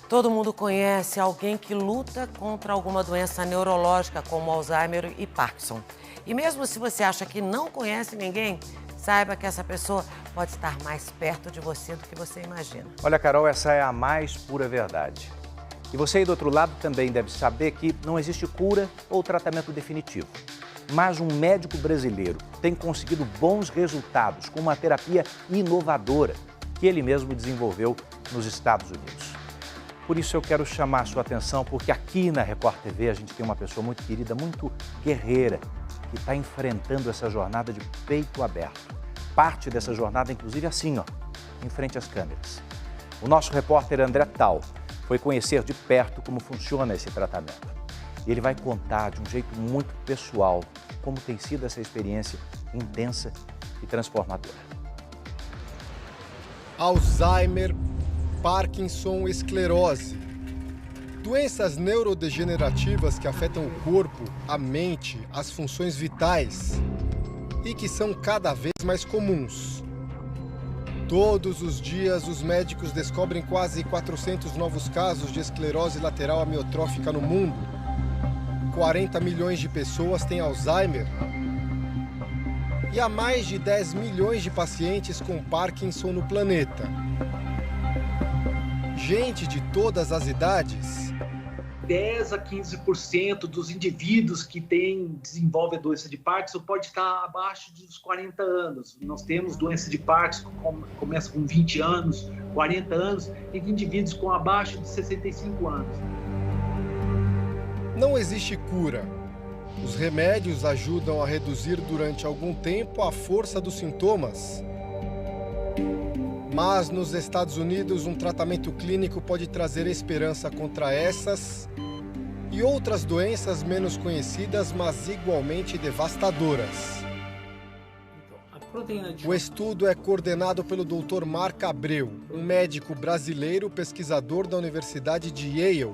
Todo mundo conhece alguém que luta contra alguma doença neurológica, como Alzheimer e Parkinson. E mesmo se você acha que não conhece ninguém, saiba que essa pessoa pode estar mais perto de você do que você imagina. Olha, Carol, essa é a mais pura verdade. E você aí do outro lado também deve saber que não existe cura ou tratamento definitivo. Mas um médico brasileiro tem conseguido bons resultados com uma terapia inovadora que ele mesmo desenvolveu nos Estados Unidos. Por isso eu quero chamar a sua atenção, porque aqui na Record TV a gente tem uma pessoa muito querida, muito guerreira, que está enfrentando essa jornada de peito aberto. Parte dessa jornada, inclusive, assim, ó, em frente às câmeras. O nosso repórter André Tal foi conhecer de perto como funciona esse tratamento. E ele vai contar de um jeito muito pessoal como tem sido essa experiência intensa e transformadora. Alzheimer, Parkinson, esclerose. Doenças neurodegenerativas que afetam o corpo, a mente, as funções vitais e que são cada vez mais comuns. Todos os dias, os médicos descobrem quase 400 novos casos de esclerose lateral amiotrófica no mundo. 40 milhões de pessoas têm Alzheimer. E há mais de 10 milhões de pacientes com Parkinson no planeta. Gente de todas as idades. 10 a 15% dos indivíduos que desenvolvem a doença de Parkinson pode estar abaixo dos 40 anos. Nós temos doença de Parkinson que começa com 20 anos, 40 anos, e indivíduos com abaixo de 65 anos. Não existe cura. Os remédios ajudam a reduzir durante algum tempo a força dos sintomas. Mas nos Estados Unidos, um tratamento clínico pode trazer esperança contra essas e outras doenças menos conhecidas, mas igualmente devastadoras. O estudo é coordenado pelo Dr. Mark Abreu, um médico brasileiro pesquisador da Universidade de Yale.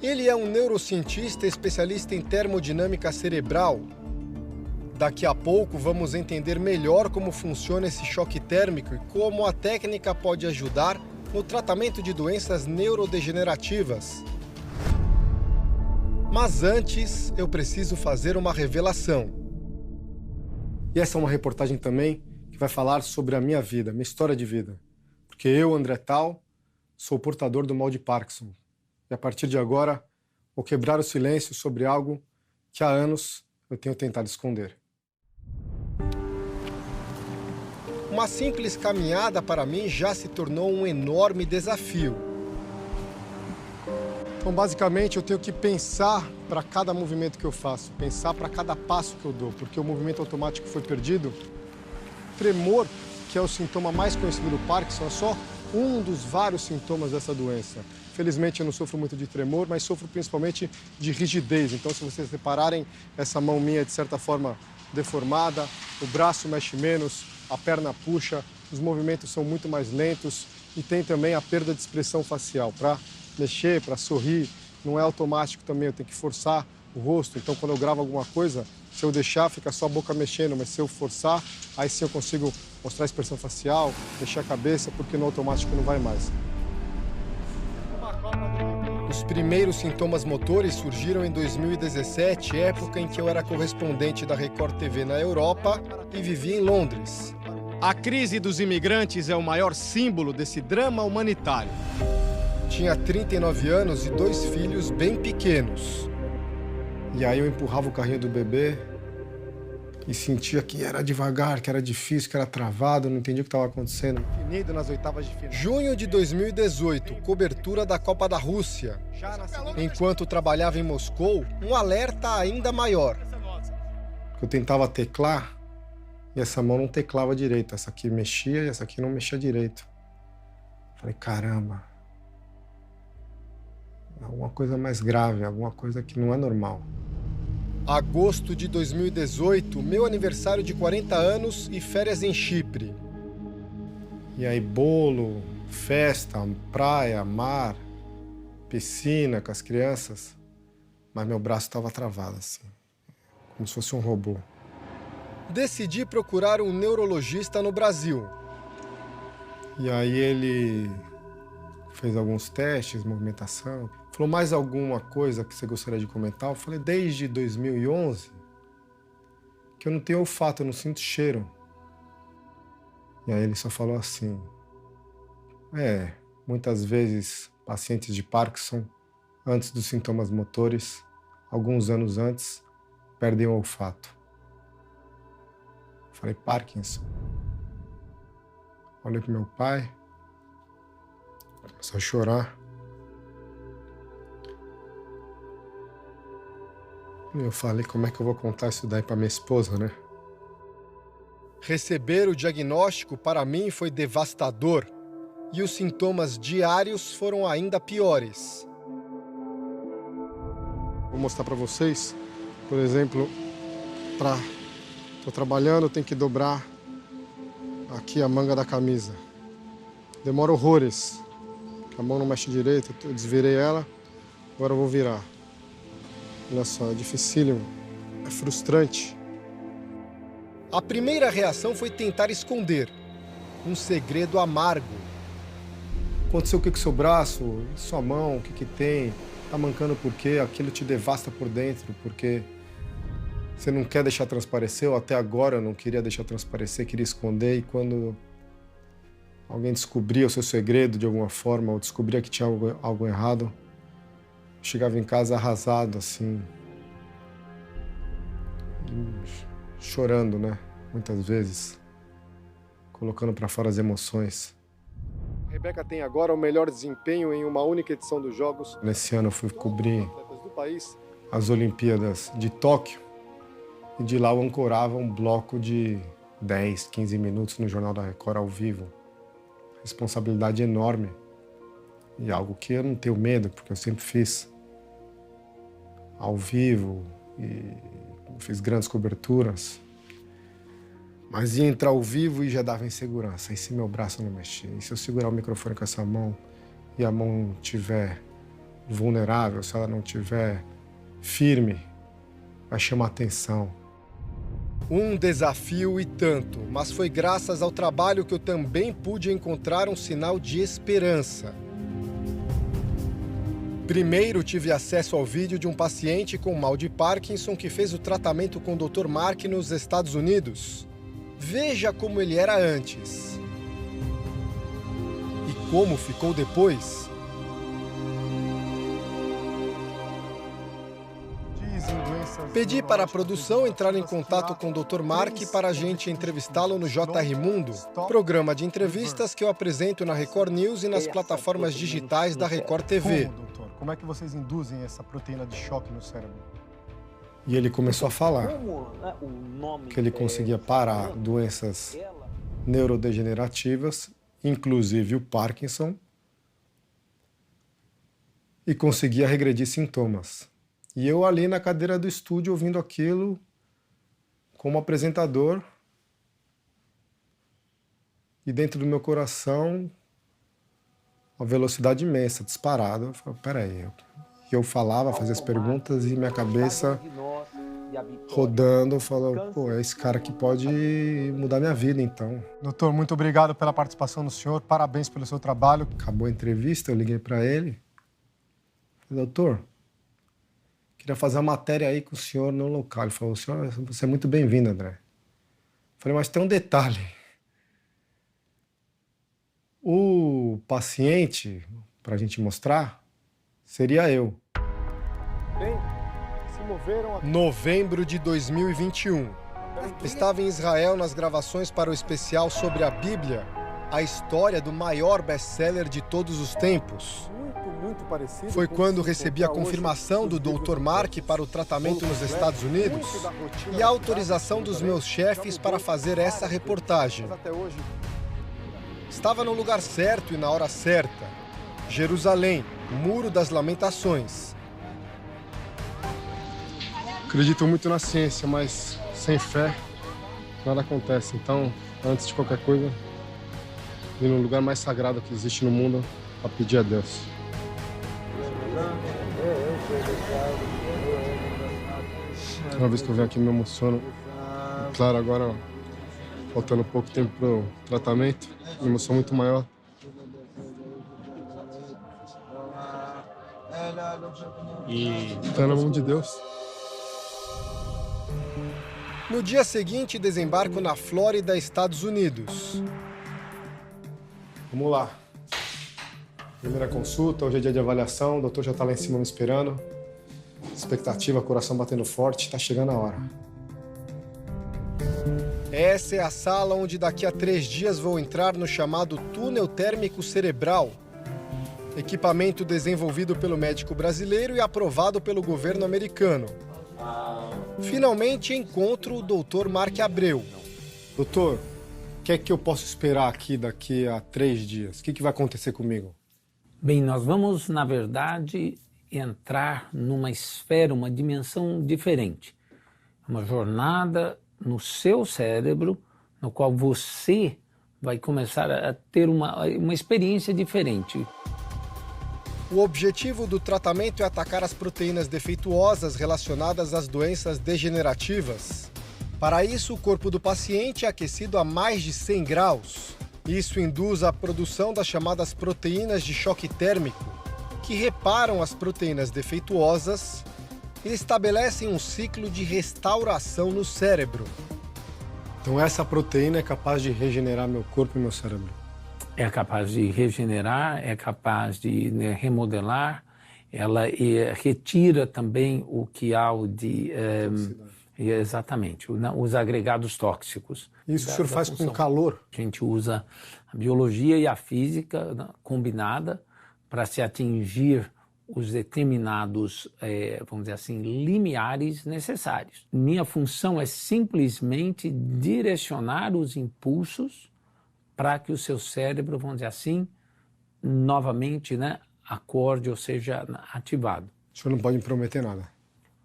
Ele é um neurocientista especialista em termodinâmica cerebral. Daqui a pouco vamos entender melhor como funciona esse choque térmico e como a técnica pode ajudar no tratamento de doenças neurodegenerativas. Mas antes, eu preciso fazer uma revelação. E essa é uma reportagem também que vai falar sobre a minha vida, minha história de vida. Porque eu, André Tal, sou portador do mal de Parkinson. E a partir de agora, vou quebrar o silêncio sobre algo que há anos eu tenho tentado esconder. Uma simples caminhada para mim já se tornou um enorme desafio. Então, basicamente, eu tenho que pensar para cada movimento que eu faço, pensar para cada passo que eu dou, porque o movimento automático foi perdido. Tremor, que é o sintoma mais conhecido do Parkinson, é só um dos vários sintomas dessa doença. Felizmente, eu não sofro muito de tremor, mas sofro principalmente de rigidez. Então, se vocês repararem, essa mão minha é, de certa forma, deformada, o braço mexe menos, a perna puxa, os movimentos são muito mais lentos e tem também a perda de expressão facial. Para mexer, para sorrir, não é automático também, eu tenho que forçar o rosto. Então, quando eu gravo alguma coisa, se eu deixar, fica só a boca mexendo, mas se eu forçar, aí sim eu consigo mostrar a expressão facial, mexer a cabeça, porque no automático não vai mais. Os primeiros sintomas motores surgiram em 2017, época em que eu era correspondente da Record TV na Europa e vivia em Londres. A crise dos imigrantes é o maior símbolo desse drama humanitário. Tinha 39 anos e 2 filhos bem pequenos. E aí eu empurrava o carrinho do bebê e sentia que era devagar, que era difícil, que era travado, não entendia o que estava acontecendo. Definido nas oitavas de final. Junho de 2018, cobertura da Copa da Rússia. Enquanto trabalhava em Moscou, um alerta ainda maior. Eu tentava teclar e essa mão não teclava direito. Essa aqui mexia e essa aqui não mexia direito. Falei, caramba. Alguma coisa mais grave, alguma coisa que não é normal. Agosto de 2018, meu aniversário de 40 anos e férias em Chipre. E aí bolo, festa, praia, mar, piscina com as crianças. Mas meu braço estava travado assim, como se fosse um robô. Decidi procurar um neurologista no Brasil. E aí ele fez alguns testes, movimentação. Falou, mais alguma coisa que você gostaria de comentar? Eu falei, desde 2011, que eu não tenho olfato, eu não sinto cheiro. E aí ele só falou assim, muitas vezes pacientes de Parkinson, antes dos sintomas motores, alguns anos antes, perdem o olfato. Eu falei, Parkinson. Olhei pro meu pai, começou a chorar. E eu falei, como é que eu vou contar isso daí pra minha esposa, né? Receber o diagnóstico para mim foi devastador e os sintomas diários foram ainda piores. Vou mostrar para vocês, por exemplo, tô trabalhando, tenho que dobrar aqui a manga da camisa. Demora horrores, a mão não mexe direito, eu desvirei ela, agora eu vou virar. Olha só, é dificílimo, é frustrante. A primeira reação foi tentar esconder um segredo amargo. Aconteceu o que com seu braço, sua mão, o que tem? Tá mancando por quê? Aquilo te devasta por dentro, porque você não quer deixar transparecer, ou até agora eu não queria deixar transparecer, queria esconder, e quando alguém descobria o seu segredo de alguma forma, ou descobria que tinha algo errado, eu chegava em casa arrasado, assim, chorando, né? Muitas vezes, colocando para fora as emoções. A Rebeca tem agora o melhor desempenho em uma única edição dos Jogos. Nesse ano eu fui cobrir as Olimpíadas de Tóquio e de lá eu ancorava um bloco de 10, 15 minutos no Jornal da Record ao vivo. Responsabilidade enorme e algo que eu não tenho medo, porque eu sempre fiz ao vivo e fiz grandes coberturas. Mas ia entrar ao vivo e já dava insegurança. E se meu braço não mexer? E se eu segurar o microfone com essa mão e a mão estiver vulnerável, se ela não estiver firme, vai chamar atenção. Um desafio e tanto, mas foi graças ao trabalho que eu também pude encontrar um sinal de esperança. Primeiro, tive acesso ao vídeo de um paciente com mal de Parkinson que fez o tratamento com o Dr. Mark nos Estados Unidos. Veja como ele era antes. E como ficou depois. Pedi para a produção entrar em contato com o Dr. Mark para a gente entrevistá-lo no JR Mundo, programa de entrevistas que eu apresento na Record News e nas plataformas digitais da Record TV. Como, doutor? Como é que vocês induzem essa proteína de choque no cérebro? E ele começou a falar que ele conseguia parar doenças neurodegenerativas, inclusive o Parkinson, e conseguia regredir sintomas. E eu ali na cadeira do estúdio ouvindo aquilo como apresentador e dentro do meu coração uma velocidade imensa, disparada. Eu falei, peraí. Eu falava, fazia as perguntas e minha cabeça rodando, falando, pô, é esse cara que pode mudar minha vida, então. Doutor, muito obrigado pela participação do senhor, parabéns pelo seu trabalho. Acabou a entrevista, eu liguei para ele. Falei, doutor, queria fazer uma matéria aí com o senhor no local. Ele falou, senhor, você é muito bem-vindo, André. Eu falei, mas tem um detalhe. O paciente, para a gente mostrar, seria eu. Novembro de 2021. Estava em Israel nas gravações para o especial sobre a Bíblia, a história do maior best-seller de todos os tempos. Foi quando recebi a confirmação do Dr. Mark para o tratamento nos Estados Unidos e a autorização dos meus chefes para fazer essa reportagem. Estava no lugar certo e na hora certa. Jerusalém, Muro das Lamentações. Acredito muito na ciência, mas sem fé nada acontece. Então, antes de qualquer coisa, ir no lugar mais sagrado que existe no mundo para pedir a Deus. Uma vez que eu venho aqui me emociono. Claro, agora faltando pouco tempo para o tratamento, uma emoção muito maior. E está na mão de Deus. No dia seguinte, desembarco na Flórida, Estados Unidos. Vamos lá. Primeira consulta, hoje é dia de avaliação, o doutor já está lá em cima me esperando. Expectativa, coração batendo forte, está chegando a hora. Essa é a sala onde daqui a 3 dias vou entrar no chamado túnel térmico cerebral. Equipamento desenvolvido pelo médico brasileiro e aprovado pelo governo americano. Finalmente encontro o Dr. Mark Abreu. Doutor, o que é que eu posso esperar aqui daqui a 3 dias? O que vai acontecer comigo? Bem, nós vamos, na verdade, entrar numa esfera, uma dimensão diferente. Uma jornada no seu cérebro, no qual você vai começar a ter uma experiência diferente. O objetivo do tratamento é atacar as proteínas defeituosas relacionadas às doenças degenerativas. Para isso, o corpo do paciente é aquecido a mais de 100 graus. Isso induz a produção das chamadas proteínas de choque térmico, que reparam as proteínas defeituosas e estabelecem um ciclo de restauração no cérebro. Então essa proteína é capaz de regenerar meu corpo e meu cérebro? É capaz de regenerar, é capaz de remodelar, ela retira também o que há de... exatamente, os agregados tóxicos. Isso o senhor faz com calor? A gente usa a biologia e a física combinada para se atingir os determinados, vamos dizer assim, limiares necessários. Minha função é simplesmente direcionar os impulsos para que o seu cérebro, vamos dizer assim, novamente, acorde ou seja ativado. O senhor não pode me prometer nada?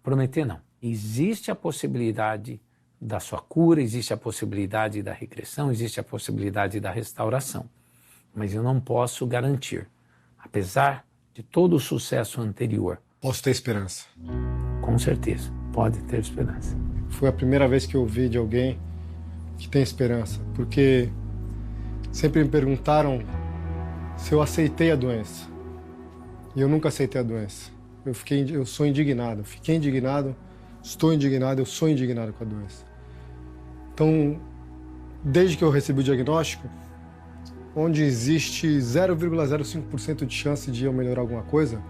Prometer não. Existe a possibilidade da sua cura, existe a possibilidade da regressão, existe a possibilidade da restauração. Mas eu não posso garantir, apesar de todo o sucesso anterior. Posso ter esperança? Com certeza, pode ter esperança. Foi a primeira vez que eu ouvi de alguém que tem esperança, porque sempre me perguntaram se eu aceitei a doença. E eu nunca aceitei a doença. Eu sou indignado, fiquei indignado, estou indignado, eu sou indignado com a doença. Então, desde que eu recebi o diagnóstico, onde existe 0,05% de chance de eu melhorar alguma coisa,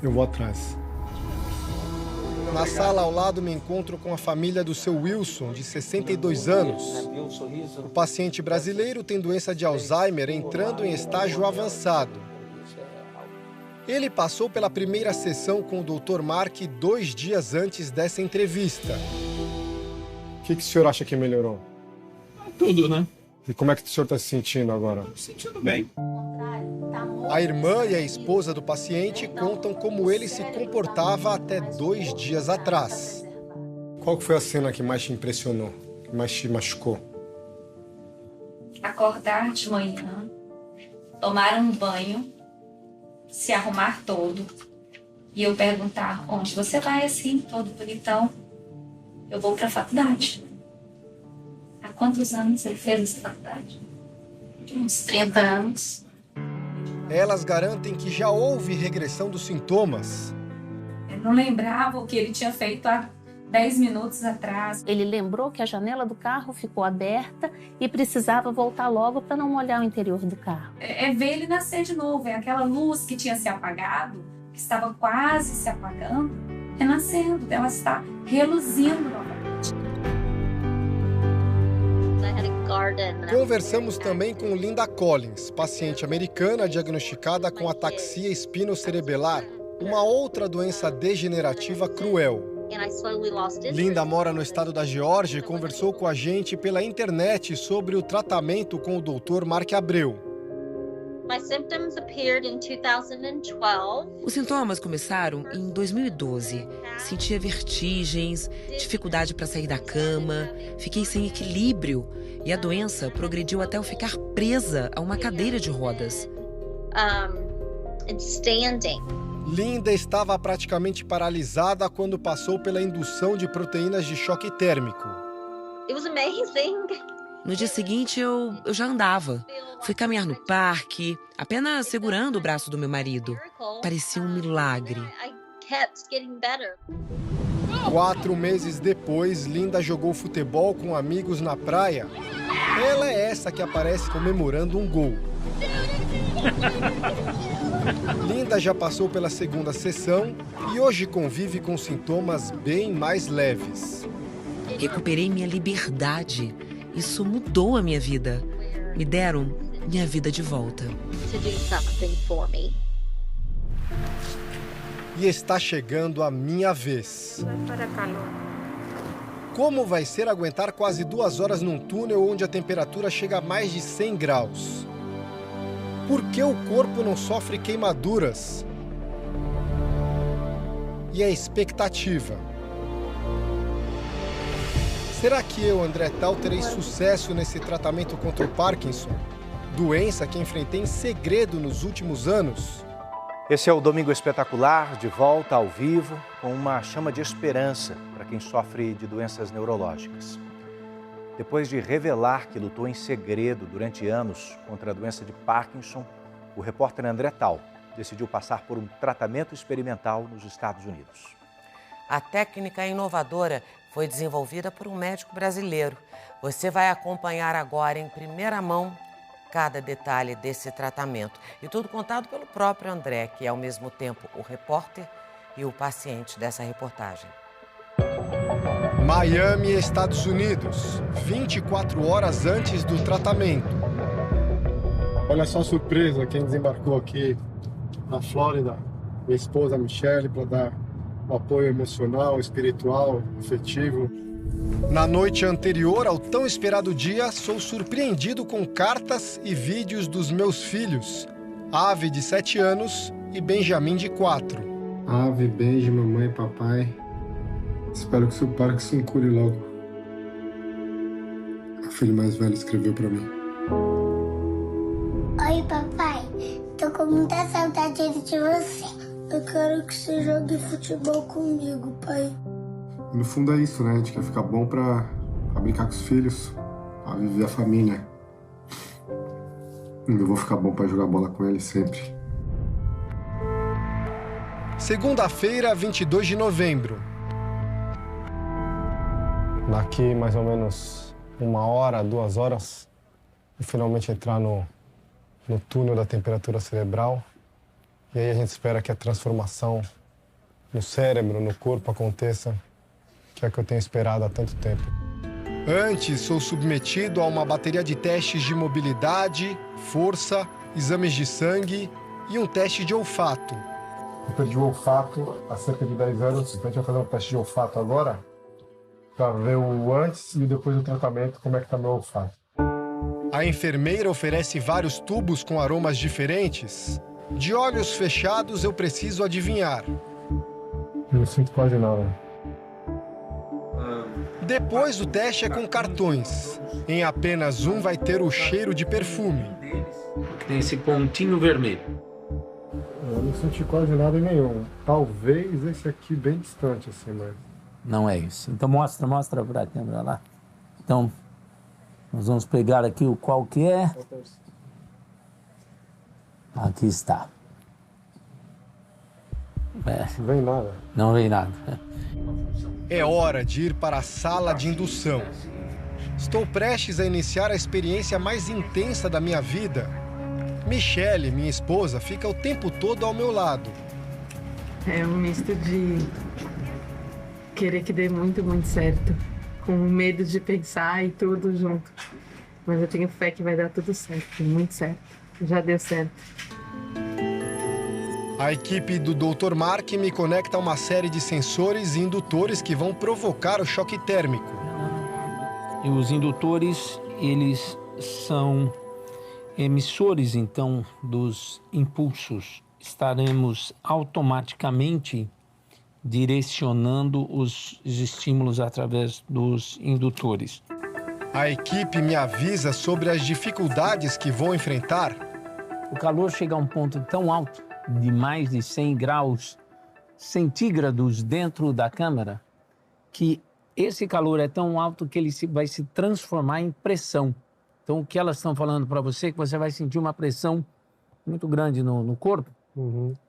eu vou atrás. Na sala ao lado me encontro com a família do seu Wilson, de 62 anos. O paciente brasileiro tem doença de Alzheimer entrando em estágio avançado. Ele passou pela primeira sessão com o Dr. Mark 2 dias antes dessa entrevista. O que o senhor acha que melhorou? Tudo, né? E como é que o senhor está se sentindo agora? Me sentindo bem. A irmã e a esposa do paciente contam como ele se comportava até 2 dias atrás. Qual foi a cena que mais te impressionou, que mais te machucou? Acordar de manhã, tomar um banho, se arrumar todo e eu perguntar onde você vai assim, todo bonitão. Eu vou para a faculdade. Há quantos anos ele fez essa faculdade? Uns 30 anos. Elas garantem que já houve regressão dos sintomas. Eu não lembrava o que ele tinha feito há 10 minutos atrás. Ele lembrou que a janela do carro ficou aberta e precisava voltar logo para não molhar o interior do carro. É ver ele nascer de novo, é aquela luz que tinha se apagado, que estava quase se apagando, renascendo, ela está reluzindo novamente. Conversamos também com Linda Collins, paciente americana diagnosticada com ataxia espinocerebelar, uma outra doença degenerativa cruel. Linda mora no estado da Geórgia e conversou com a gente pela internet sobre o tratamento com o Dr. Mark Abreu. Os sintomas começaram em 2012. Sentia vertigens, dificuldade para sair da cama, fiquei sem equilíbrio e a doença progrediu até eu ficar presa a uma cadeira de rodas. Linda estava praticamente paralisada quando passou pela indução de proteínas de choque térmico. No dia seguinte, eu já andava. Fui caminhar no parque, apenas segurando o braço do meu marido. Parecia um milagre. 4 meses depois, Linda jogou futebol com amigos na praia. Ela é essa que aparece comemorando um gol. Linda já passou pela segunda sessão e hoje convive com sintomas bem mais leves. Recuperei minha liberdade. Isso mudou a minha vida. Me deram minha vida de volta. E está chegando a minha vez. Como vai ser aguentar quase 2 horas num túnel onde a temperatura chega a mais de 100 graus? Por que o corpo não sofre queimaduras? E a expectativa? Será que eu, André Tal, terei sucesso nesse tratamento contra o Parkinson? Doença que enfrentei em segredo nos últimos anos? Esse é o Domingo Espetacular, de volta ao vivo, com uma chama de esperança para quem sofre de doenças neurológicas. Depois de revelar que lutou em segredo durante anos contra a doença de Parkinson, o repórter André Tal decidiu passar por um tratamento experimental nos Estados Unidos. A técnica inovadora foi desenvolvida por um médico brasileiro. Você vai acompanhar agora em primeira mão cada detalhe desse tratamento. E tudo contado pelo próprio André, que é ao mesmo tempo o repórter e o paciente dessa reportagem. Miami, Estados Unidos, 24 horas antes do tratamento. Olha só a surpresa, quem desembarcou aqui na Flórida, minha esposa Michelle, para dar um apoio emocional, espiritual, afetivo. Na noite anterior ao tão esperado dia, sou surpreendido com cartas e vídeos dos meus filhos, Ave, de 7 anos, e Benjamin, de 4. Ave, Benji, mamãe, papai. Espero que seu Parkinson cure logo. O filho mais velho escreveu pra mim. Oi, papai. Tô com muita saudade de você. Eu quero que você jogue futebol comigo, pai. E no fundo é isso, né? A gente quer ficar bom pra brincar com os filhos, pra viver a família. Eu vou ficar bom pra jogar bola com ele sempre. Segunda-feira, 22 de novembro. Daqui mais ou menos 1 hora, 2 horas, eu finalmente entrar no túnel da temperatura cerebral. E aí a gente espera que a transformação no cérebro, no corpo aconteça, que é o que eu tenho esperado há tanto tempo. Antes, sou submetido a uma bateria de testes de mobilidade, força, exames de sangue e um teste de olfato. Eu perdi o olfato há cerca de 10 anos, então a gente vai fazer um teste de olfato agora, para ver o antes e depois do tratamento, como é que tá meu olfato. A enfermeira oferece vários tubos com aromas diferentes. De olhos fechados, eu preciso adivinhar. Eu não sinto quase nada. Depois, o teste é com cartões. Em apenas um vai ter o cheiro de perfume. Tem esse pontinho vermelho. Eu não senti quase nada em nenhum. Talvez esse aqui bem distante, assim, mas... Não é isso. Então mostra para a câmera lá. Então, nós vamos pegar aqui o qual que é. Aqui está. Não vem nada. Não vem nada. É hora de ir para a sala de indução. Estou prestes a iniciar a experiência mais intensa da minha vida. Michelle, minha esposa, fica o tempo todo ao meu lado. É um misto de querer que dê muito, muito certo, com medo de pensar e tudo junto. Mas eu tenho fé que vai dar tudo certo, muito certo. Já deu certo. A equipe do Dr. Mark me conecta a uma série de sensores e indutores que vão provocar o choque térmico. E os indutores, eles são emissores, então, dos impulsos. Estaremos automaticamente direcionando os estímulos através dos indutores. A equipe me avisa sobre as dificuldades que vou enfrentar. O calor chega a um ponto tão alto, de mais de 100 graus centígrados dentro da câmara, que esse calor é tão alto que ele vai se transformar em pressão. Então, o que elas estão falando para você é que você vai sentir uma pressão muito grande no corpo.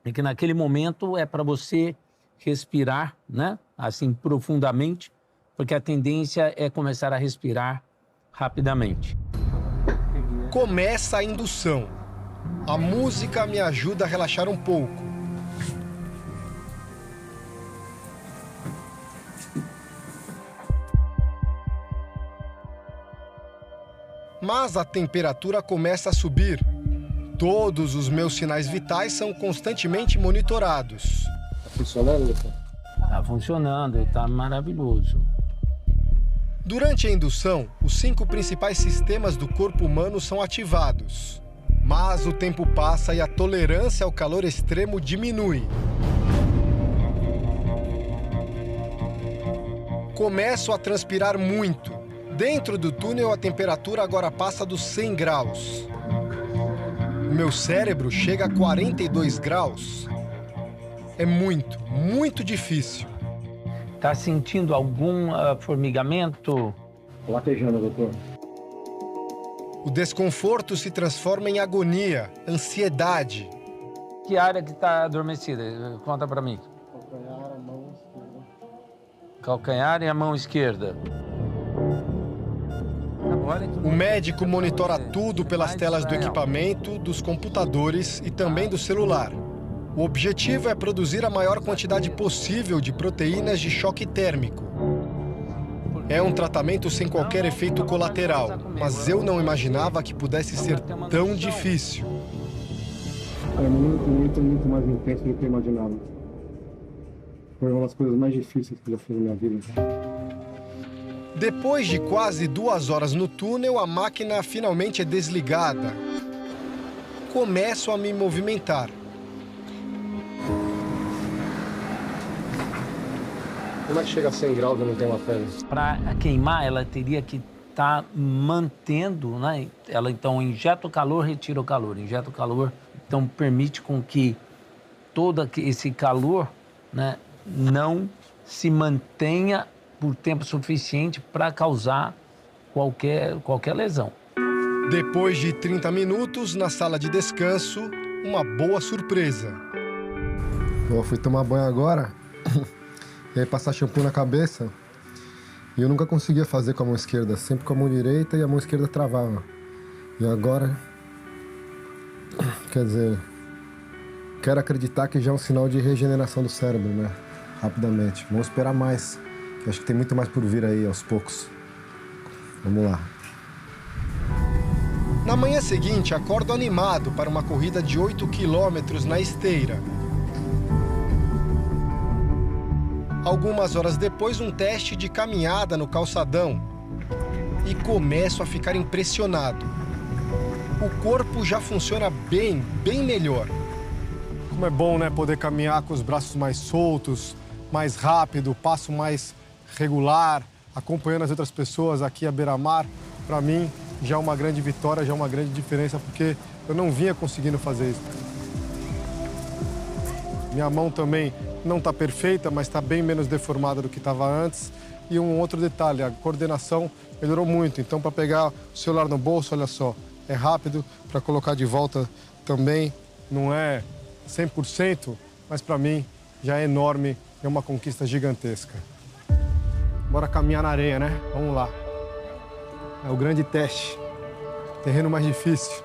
E que naquele momento é para você respirar, né? Assim, profundamente, porque a tendência é começar a respirar rapidamente. Começa a indução. A música me ajuda a relaxar um pouco. Mas a temperatura começa a subir. Todos os meus sinais vitais são constantemente monitorados. Tá funcionando, doutor? Tá funcionando, tá maravilhoso. Durante a indução, os 5 principais sistemas do corpo humano são ativados. Mas o tempo passa e a tolerância ao calor extremo diminui. Começo a transpirar muito. Dentro do túnel, a temperatura agora passa dos 100 graus. O meu cérebro chega a 42 graus. É muito, muito difícil. Tá sentindo algum formigamento? Latejando, doutor. O desconforto se transforma em agonia, ansiedade. Que área que tá adormecida? Conta pra mim. Calcanhar, a mão esquerda. Calcanhar e a mão esquerda. O médico monitora tudo pelas telas do equipamento, dos computadores e também do celular. O objetivo é produzir a maior quantidade possível de proteínas de choque térmico. É um tratamento sem qualquer efeito colateral, mas eu não imaginava que pudesse ser tão difícil. É muito mais intenso do que eu imaginava. Foi uma das coisas mais difíceis que eu já fiz na minha vida. Depois de quase 2 horas no túnel, a máquina finalmente é desligada. Começo a me movimentar. Como é que chega a 100 graus e não tem uma febre? Para queimar, ela teria que estar mantendo, né? Ela então injeta o calor, retira o calor, injeta o calor. Então permite com que todo esse calor, né, não se mantenha por tempo suficiente para causar qualquer lesão. Depois de 30 minutos, na sala de descanso, uma boa surpresa. Eu fui tomar banho agora, e aí passar shampoo na cabeça, e eu nunca conseguia fazer com a mão esquerda, sempre com a mão direita e a mão esquerda travava. E agora, quer dizer, quero acreditar que já é um sinal de regeneração do cérebro, né? Rapidamente. Vamos esperar mais, que acho que tem muito mais por vir aí, aos poucos. Vamos lá. Na manhã seguinte, acordo animado para uma corrida de 8 quilômetros na esteira. Algumas horas depois, um teste de caminhada no calçadão. E começo a ficar impressionado. O corpo já funciona bem melhor. Como é bom, né, poder caminhar com os braços mais soltos, mais rápido, passo mais regular, acompanhando as outras pessoas aqui à beira-mar. Para mim, já é uma grande vitória, já é uma grande diferença, porque eu não vinha conseguindo fazer isso. Minha mão também não está perfeita, mas está bem menos deformada do que estava antes. E um outro detalhe, a coordenação melhorou muito. Então, para pegar o celular no bolso, olha só, é rápido. Para colocar de volta também não é 100%, mas para mim já é enorme, é uma conquista gigantesca. Bora caminhar na areia, né? Vamos lá. É o grande teste. Terreno mais difícil.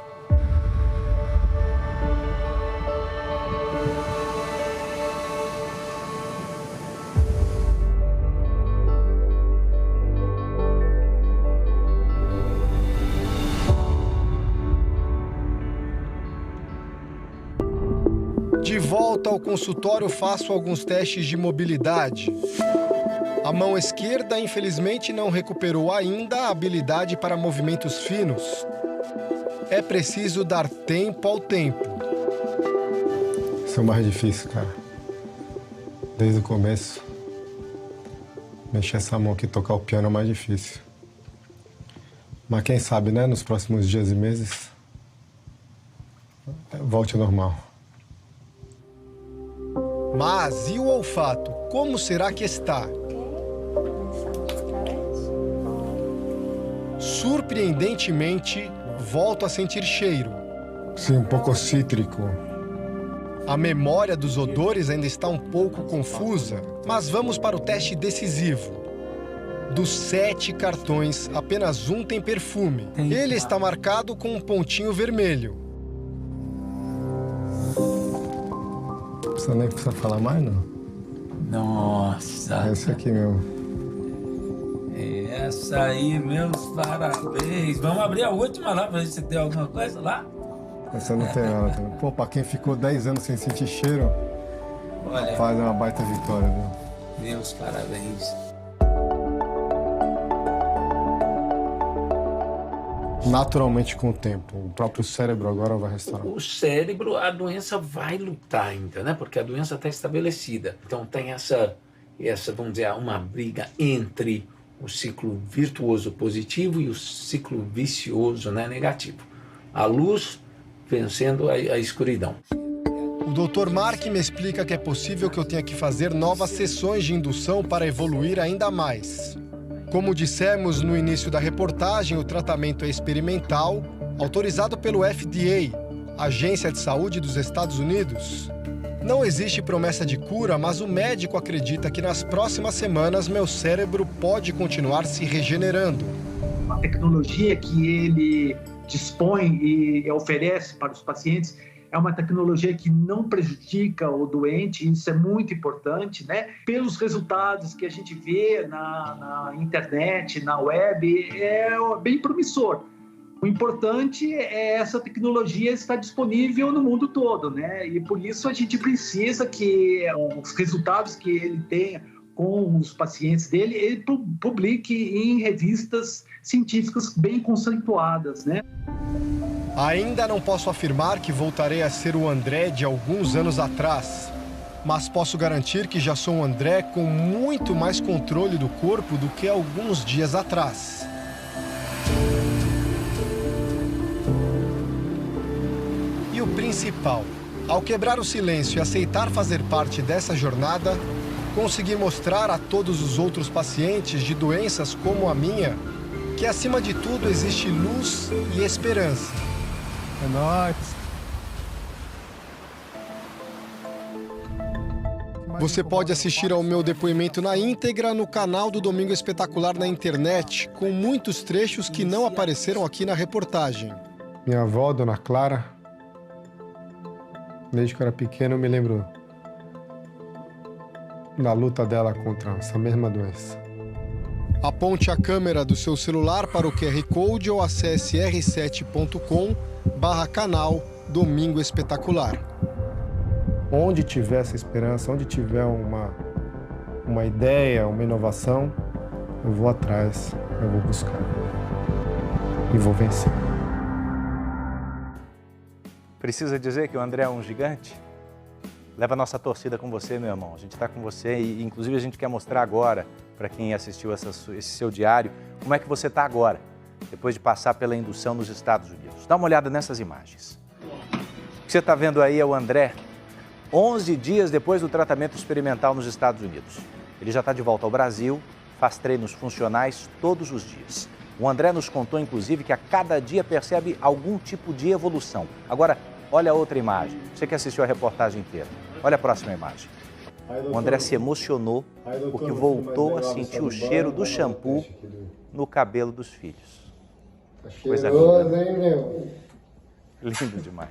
De volta ao consultório, faço alguns testes de mobilidade. A mão esquerda, infelizmente, não recuperou ainda a habilidade para movimentos finos. É preciso dar tempo ao tempo. Isso é o mais difícil, cara. Desde o começo. Mexer essa mão aqui, tocar o piano é o mais difícil. Mas quem sabe, né, nos próximos dias e meses, volte ao normal. Mas e o olfato? Como será que está? Surpreendentemente, volto a sentir cheiro. Sim, um pouco cítrico. A memória dos odores ainda está um pouco confusa, mas vamos para o teste decisivo. Dos 7 cartões, apenas um tem perfume. Ele está marcado com um pontinho vermelho. Você nem precisa falar mais, não? Nossa. Esse aqui mesmo. Essa aí, meus parabéns. Vamos abrir a última lá pra ver se tem alguma coisa lá. Essa não tem nada também. Pô, pra quem ficou 10 anos sem sentir cheiro, olha, faz uma baita vitória, viu? Meus parabéns. Naturalmente, com o tempo, o próprio cérebro agora vai restaurar. O cérebro, a doença vai lutar ainda, né? Porque a doença está estabelecida. Então tem essa, vamos dizer, uma briga entre o ciclo virtuoso positivo e o ciclo vicioso, né, negativo. A luz vencendo a escuridão. O Dr. Mark me explica que é possível que eu tenha que fazer novas sessões de indução para evoluir ainda mais. Como dissemos no início da reportagem, o tratamento é experimental, autorizado pelo FDA, Agência de Saúde dos Estados Unidos. Não existe promessa de cura, mas o médico acredita que nas próximas semanas meu cérebro pode continuar se regenerando. A tecnologia que ele dispõe e oferece para os pacientes é uma tecnologia que não prejudica o doente, isso é muito importante, né? Pelos resultados que a gente vê na internet, na web, é bem promissor. O importante é essa tecnologia estar disponível no mundo todo, né? E por isso a gente precisa que os resultados que ele tenha com os pacientes dele, ele publique em revistas científicas bem conceituadas, né? Ainda não posso afirmar que voltarei a ser o André de alguns anos atrás, mas posso garantir que já sou um André com muito mais controle do corpo do que alguns dias atrás. E o principal, ao quebrar o silêncio e aceitar fazer parte dessa jornada, consegui mostrar a todos os outros pacientes de doenças como a minha que, acima de tudo, existe luz e esperança. É nóis. Você pode assistir ao meu depoimento na íntegra no canal do Domingo Espetacular na internet, com muitos trechos que não apareceram aqui na reportagem. Minha avó, Dona Clara, desde que eu era pequeno, eu me lembro da luta dela contra essa mesma doença. Aponte a câmera do seu celular para o QR Code ou acesse r7.com/canal Domingo Espetacular. Onde tiver essa esperança, onde tiver uma ideia, uma inovação, eu vou atrás, eu vou buscar e vou vencer. Precisa dizer que o André é um gigante? Leva a nossa torcida com você, meu irmão. A gente está com você e, inclusive, a gente quer mostrar agora, para quem assistiu esse seu diário, como é que você está agora, depois de passar pela indução nos Estados Unidos. Dá uma olhada nessas imagens. O que você está vendo aí é o André, 11 dias depois do tratamento experimental nos Estados Unidos. Ele já está de volta ao Brasil, faz treinos funcionais todos os dias. O André nos contou, inclusive, que a cada dia percebe algum tipo de evolução. Agora, olha a outra imagem. Você que assistiu a reportagem inteira. Olha a próxima imagem. O André se emocionou porque voltou a sentir o cheiro do shampoo no cabelo dos filhos. Coisa linda. Lindo demais.